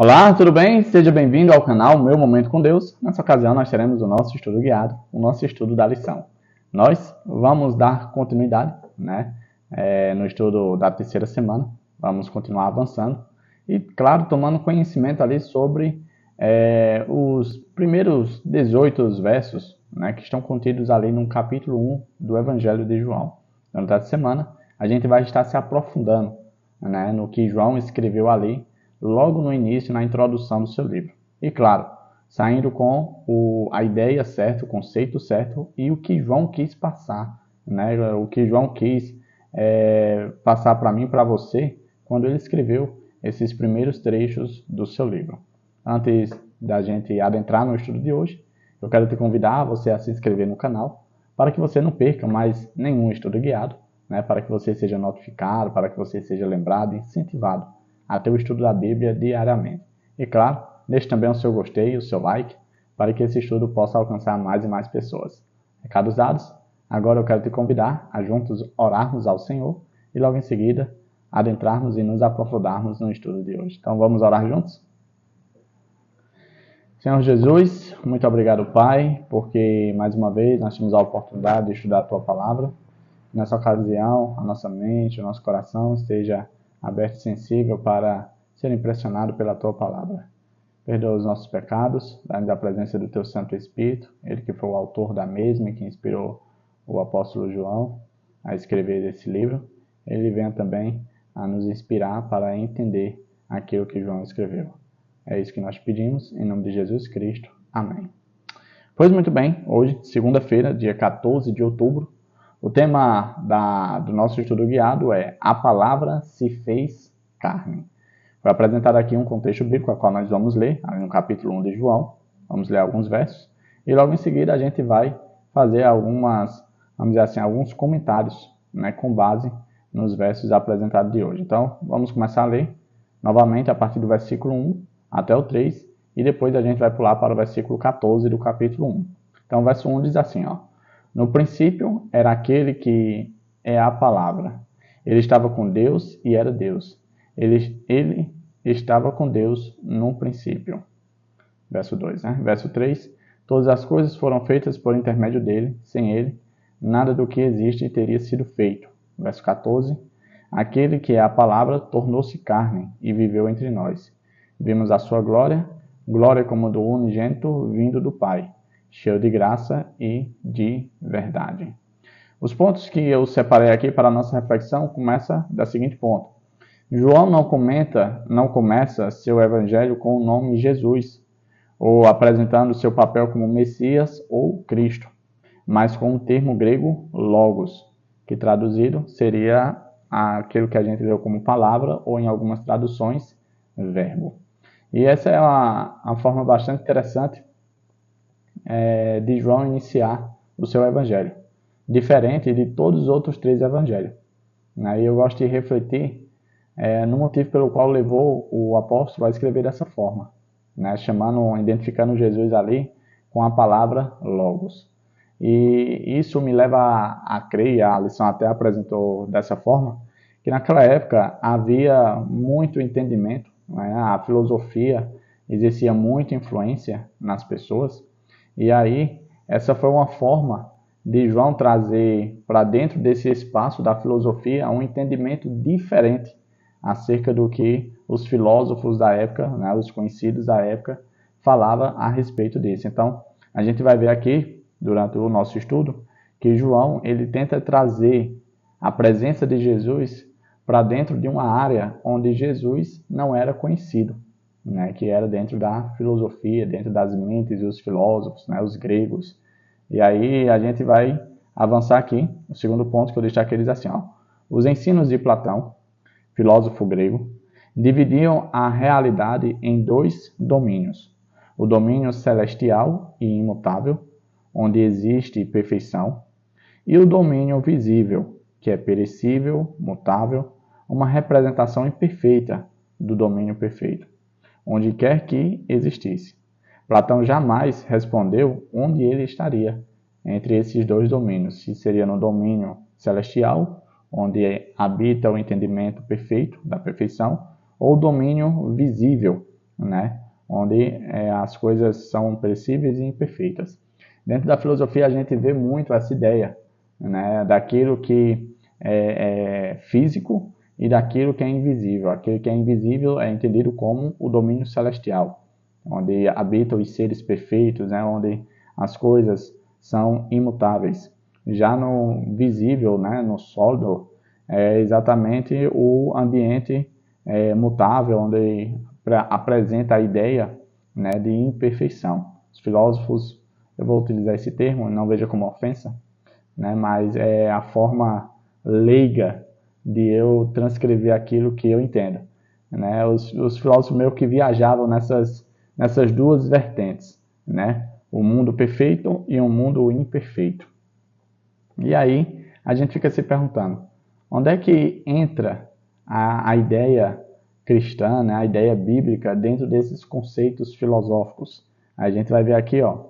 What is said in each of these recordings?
Olá, tudo bem? Seja bem-vindo ao canal Meu Momento com Deus. Nessa ocasião nós teremos o nosso estudo guiado, o nosso estudo da lição. Nós vamos dar continuidade, no estudo da terceira semana. Vamos continuar avançando e, claro, tomando conhecimento ali sobre os primeiros 18 versos, que estão contidos ali no capítulo 1 do Evangelho de João. Durante essa semana, a gente vai estar se aprofundando, no que João escreveu ali logo no início, na introdução do seu livro. E claro, saindo com a ideia certa, o conceito certo e o que João quis passar, o que João quis passar para mim e para você quando ele escreveu esses primeiros trechos do seu livro. Antes da gente adentrar no estudo de hoje, eu quero te convidar você a se inscrever no canal para que você não perca mais nenhum estudo guiado, para que você seja notificado, para que você seja lembrado e incentivado até o estudo da Bíblia diariamente. E claro, deixe também o seu gostei, o seu like, para que esse estudo possa alcançar mais e mais pessoas. Recados dados, agora eu quero te convidar a juntos orarmos ao Senhor e logo em seguida adentrarmos e nos aprofundarmos no estudo de hoje. Então vamos orar juntos? Senhor Jesus, muito obrigado, Pai, porque mais uma vez nós temos a oportunidade de estudar a Tua Palavra. Nessa ocasião, a nossa mente, o nosso coração esteja aberto e sensível para ser impressionado pela Tua Palavra. Perdoa os nossos pecados, dá-nos a presença do Teu Santo Espírito, Ele que foi o autor da mesma e que inspirou o apóstolo João a escrever esse livro. Ele venha também a nos inspirar para entender aquilo que João escreveu. É isso que nós pedimos, em nome de Jesus Cristo. Amém. Pois muito bem, hoje, segunda-feira, dia 14 de outubro, o tema do nosso estudo guiado é A Palavra se fez carne. Foi apresentado aqui um contexto bíblico, a qual nós vamos ler, ali no capítulo 1 de João. Vamos ler alguns versos. E logo em seguida a gente vai fazer alguns comentários, com base nos versos apresentados de hoje. Então, vamos começar a ler novamente a partir do versículo 1 até o 3. E depois a gente vai pular para o versículo 14 do capítulo 1. Então, o verso 1 diz assim, No princípio era aquele que é a palavra. Ele estava com Deus e era Deus. Ele estava com Deus no princípio. Verso 2, Verso 3. Todas as coisas foram feitas por intermédio dele. Sem ele, nada do que existe teria sido feito. Verso 14. Aquele que é a palavra tornou-se carne e viveu entre nós. Vimos a sua glória, glória como do unigênito vindo do Pai, cheio de graça e de verdade. Os pontos que eu separei aqui para a nossa reflexão começam da seguinte ponto. João não começa seu evangelho com o nome Jesus, ou apresentando seu papel como Messias ou Cristo, mas com o termo grego logos, que traduzido seria aquilo que a gente leu como palavra, ou em algumas traduções, verbo. E essa é uma forma bastante interessante de João iniciar o seu evangelho, diferente de todos os outros 3 evangelhos. E eu gosto de refletir no motivo pelo qual levou o apóstolo a escrever dessa forma, identificando Jesus ali com a palavra logos. E isso me leva a crer, e a lição até apresentou dessa forma, que naquela época havia muito entendimento, a filosofia exercia muita influência nas pessoas. E aí, essa foi uma forma de João trazer para dentro desse espaço da filosofia um entendimento diferente acerca do que os filósofos da época, os conhecidos da época, falavam a respeito disso. Então, a gente vai ver aqui, durante o nosso estudo, que João ele tenta trazer a presença de Jesus para dentro de uma área onde Jesus não era conhecido. Que era dentro da filosofia, dentro das mentes dos filósofos, os gregos. E aí a gente vai avançar aqui. O segundo ponto que eu destaquei diz assim, os ensinos de Platão, filósofo grego, dividiam a realidade em 2 domínios. O domínio celestial e imutável, onde existe perfeição, e o domínio visível, que é perecível, mutável, uma representação imperfeita do domínio perfeito, onde quer que existisse. Platão jamais respondeu onde ele estaria entre esses 2 domínios, se seria no domínio celestial, onde habita o entendimento perfeito, da perfeição, ou o domínio visível, né? Onde as coisas são perecíveis e imperfeitas. Dentro da filosofia a gente vê muito essa ideia, né? Daquilo que é físico e daquilo que é invisível. Aquilo que é invisível é entendido como o domínio celestial, onde habitam os seres perfeitos, né? Onde as coisas são imutáveis. Já no visível, né? No sólido, é exatamente o ambiente mutável, onde apresenta a ideia, né, de imperfeição. Os filósofos, eu vou utilizar esse termo, não veja como ofensa, né, mas é a forma leiga de eu transcrever aquilo que eu entendo. Né? Os filósofos meio que viajavam nessas duas vertentes, né? O mundo perfeito e um mundo imperfeito. E aí a gente fica se perguntando, onde é que entra a ideia cristã, né, a ideia bíblica dentro desses conceitos filosóficos? A gente vai ver aqui, ó,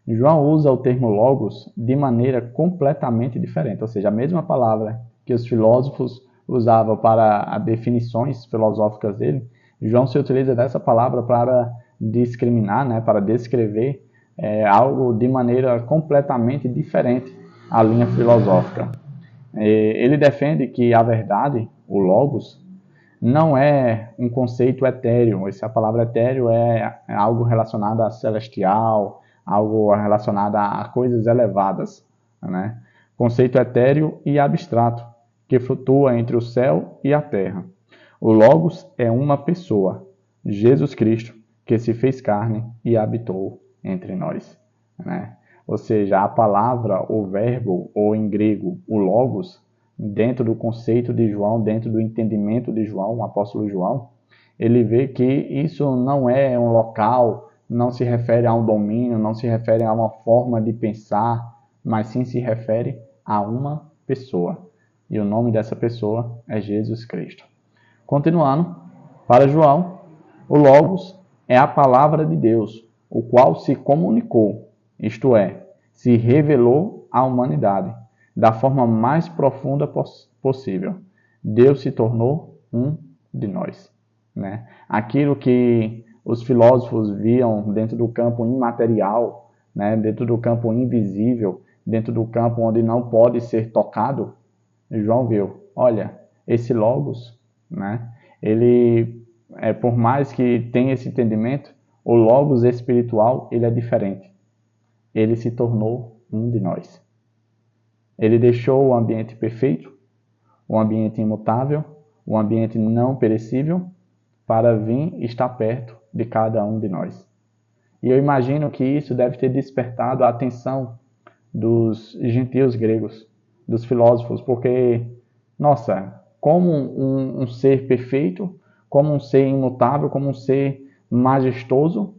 João usa o termo logos de maneira completamente diferente, ou seja, a mesma palavra que os filósofos usavam para as definições filosóficas dele, João se utiliza dessa palavra para discriminar, né, para descrever algo de maneira completamente diferente à linha filosófica. Ele defende que a verdade, o logos, não é um conceito etéreo. Essa palavra etéreo é algo relacionado a celestial, algo relacionado a coisas elevadas, né? Conceito etéreo e abstrato, que flutua entre o céu e a terra. O Logos é uma pessoa, Jesus Cristo, que se fez carne e habitou entre nós, né? Ou seja, a palavra, o verbo, ou em grego, o Logos, dentro do conceito de João, dentro do entendimento de João, o apóstolo João, ele vê que isso não é um local, não se refere a um domínio, não se refere a uma forma de pensar, mas sim se refere a uma pessoa. E o nome dessa pessoa é Jesus Cristo. Continuando, para João, o Logos é a palavra de Deus, o qual se comunicou, isto é, se revelou à humanidade da forma mais profunda possível. Deus se tornou um de nós, né? Aquilo que os filósofos viam dentro do campo imaterial, né? Dentro do campo invisível, dentro do campo onde não pode ser tocado, João viu, olha, esse Logos, né? Ele, por mais que tenha esse entendimento, o Logos espiritual, ele é diferente. Ele se tornou um de nós. Ele deixou o ambiente perfeito, o ambiente imutável, o ambiente não perecível, para vir estar perto de cada um de nós. E eu imagino que isso deve ter despertado a atenção dos gentios gregos, dos filósofos, porque, nossa, como um ser perfeito, como um ser imutável, como um ser majestoso,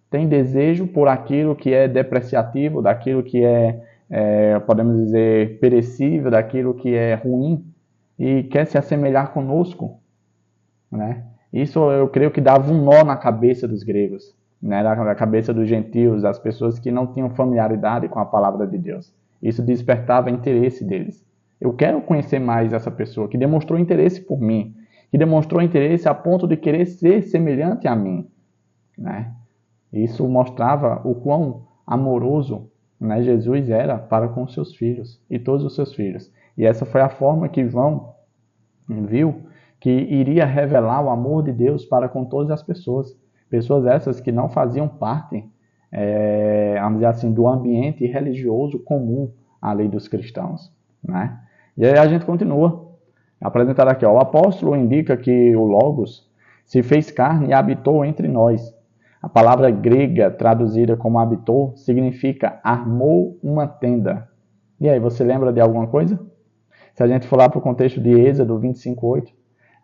tem desejo por aquilo que é depreciativo, daquilo que podemos dizer, perecível, daquilo que é ruim, e quer se assemelhar conosco, né? Isso eu creio que dava um nó na cabeça dos gregos, né? Na cabeça dos gentios, das pessoas que não tinham familiaridade com a palavra de Deus. Isso despertava interesse deles. Eu quero conhecer mais essa pessoa que demonstrou interesse por mim, que demonstrou interesse a ponto de querer ser semelhante a mim, né? Isso mostrava o quão amoroso, né, Jesus era para com os seus filhos e todos os seus filhos. E essa foi a forma que João viu que iria revelar o amor de Deus para com todas as pessoas. Pessoas essas que não faziam parte, vamos dizer assim, do ambiente religioso comum à lei dos cristãos, né? E aí a gente continua. Apresentar aqui, ó, o apóstolo indica que o Logos se fez carne e habitou entre nós. A palavra grega traduzida como habitou significa armou uma tenda. E aí, você lembra de alguma coisa? Se a gente for lá para o contexto de Êxodo 25:8,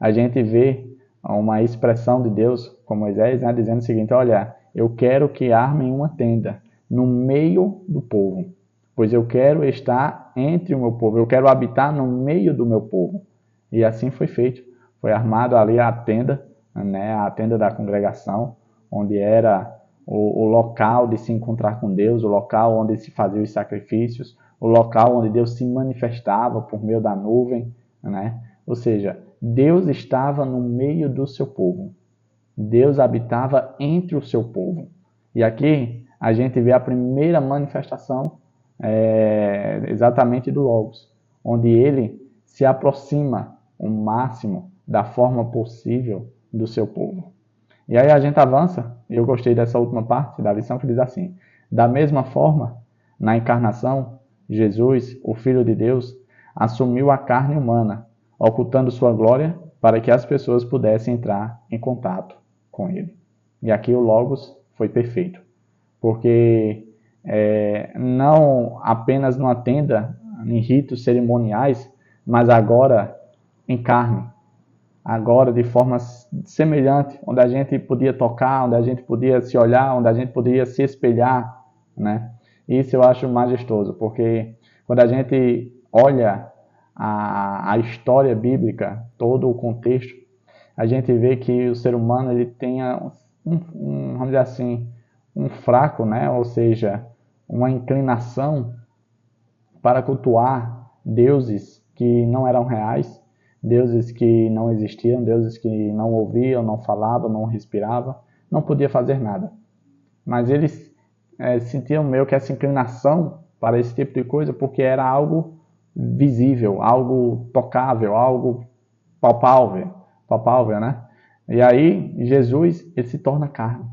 a gente vê uma expressão de Deus com Moisés, né, dizendo o seguinte, olha, eu quero que armem uma tenda no meio do povo, pois eu quero estar entre o meu povo, eu quero habitar no meio do meu povo. E assim foi feito. Foi armado ali a tenda, né, a tenda da congregação, onde era o local de se encontrar com Deus, o local onde se faziam os sacrifícios, o local onde Deus se manifestava por meio da nuvem, né? Ou seja, Deus estava no meio do seu povo. Deus habitava entre o seu povo. E aqui a gente vê a primeira manifestação exatamente do Logos, onde ele se aproxima o máximo da forma possível do seu povo. E aí a gente avança, e eu gostei dessa última parte da lição que diz assim: da mesma forma, na encarnação, Jesus, o Filho de Deus, assumiu a carne humana, ocultando sua glória para que as pessoas pudessem entrar em contato com ele. E aqui o Logos foi perfeito, porque não apenas numa tenda, em ritos cerimoniais, mas agora em carne, agora de forma semelhante, onde a gente podia tocar, onde a gente podia se olhar, onde a gente podia se espelhar, né? Isso eu acho majestoso, porque quando a gente olha a história bíblica, todo o contexto, a gente vê que o ser humano ele tem vamos dizer assim, um fraco, né? Ou seja, uma inclinação para cultuar deuses que não eram reais, deuses que não existiam, deuses que não ouviam, não falavam, não respiravam, não podia fazer nada. Mas eles sentiam meio que essa inclinação para esse tipo de coisa porque era algo visível, algo tocável, algo palpável, né? E aí Jesus ele se torna carne,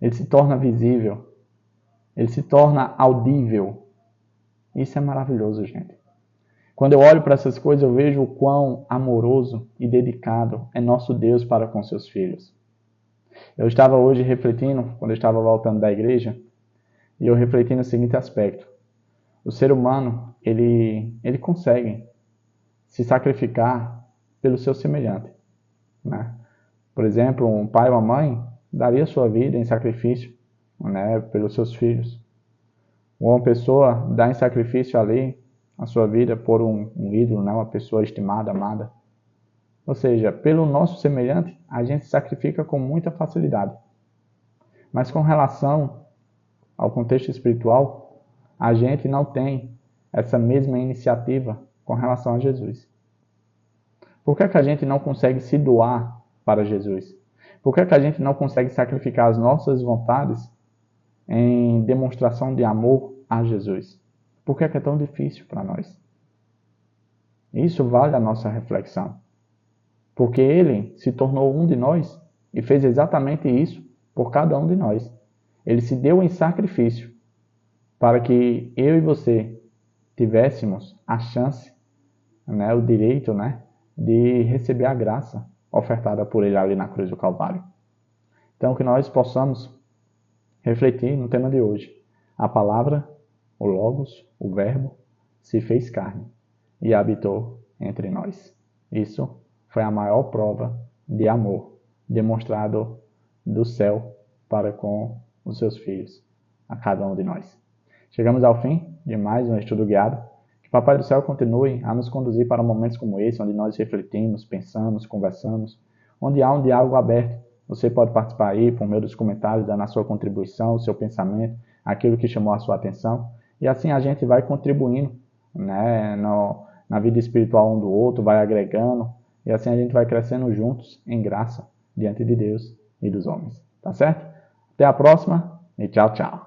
ele se torna visível, ele se torna audível. Isso é maravilhoso, gente. Quando eu olho para essas coisas, eu vejo o quão amoroso e dedicado é nosso Deus para com seus filhos. Eu estava hoje refletindo, quando eu estava voltando da igreja, e eu refleti no seguinte aspecto: o ser humano, ele consegue se sacrificar pelo seu semelhante, né? Por exemplo, um pai ou uma mãe daria sua vida em sacrifício, né, pelos seus filhos. Uma pessoa dá em sacrifício ali a sua vida por um ídolo, né, uma pessoa estimada, amada. Ou seja, pelo nosso semelhante, a gente se sacrifica com muita facilidade. Mas com relação ao contexto espiritual, a gente não tem essa mesma iniciativa com relação a Jesus. Por que a gente não consegue se doar para Jesus? Por que a gente não consegue sacrificar as nossas vontades em demonstração de amor a Jesus? Por que é tão difícil para nós? Isso vale a nossa reflexão. Porque ele se tornou um de nós e fez exatamente isso por cada um de nós. Ele se deu em sacrifício para que eu e você tivéssemos a chance, né, o direito, né, de receber a graça ofertada por ele ali na cruz do Calvário. Então, que nós possamos refletir no tema de hoje. A palavra, o Logos, o Verbo, se fez carne e habitou entre nós. Isso foi a maior prova de amor demonstrado do céu para com os seus filhos, a cada um de nós. Chegamos ao fim de mais um estudo guiado. Que o Papai do Céu continue a nos conduzir para momentos como esse, onde nós refletimos, pensamos, conversamos, onde há um diálogo aberto. Você pode participar aí por meio dos comentários, dando a sua contribuição, o seu pensamento, aquilo que chamou a sua atenção. E assim a gente vai contribuindo, né, na vida espiritual um do outro, vai agregando. E assim a gente vai crescendo juntos em graça diante de Deus e dos homens. Tá certo? Até a próxima e tchau, tchau.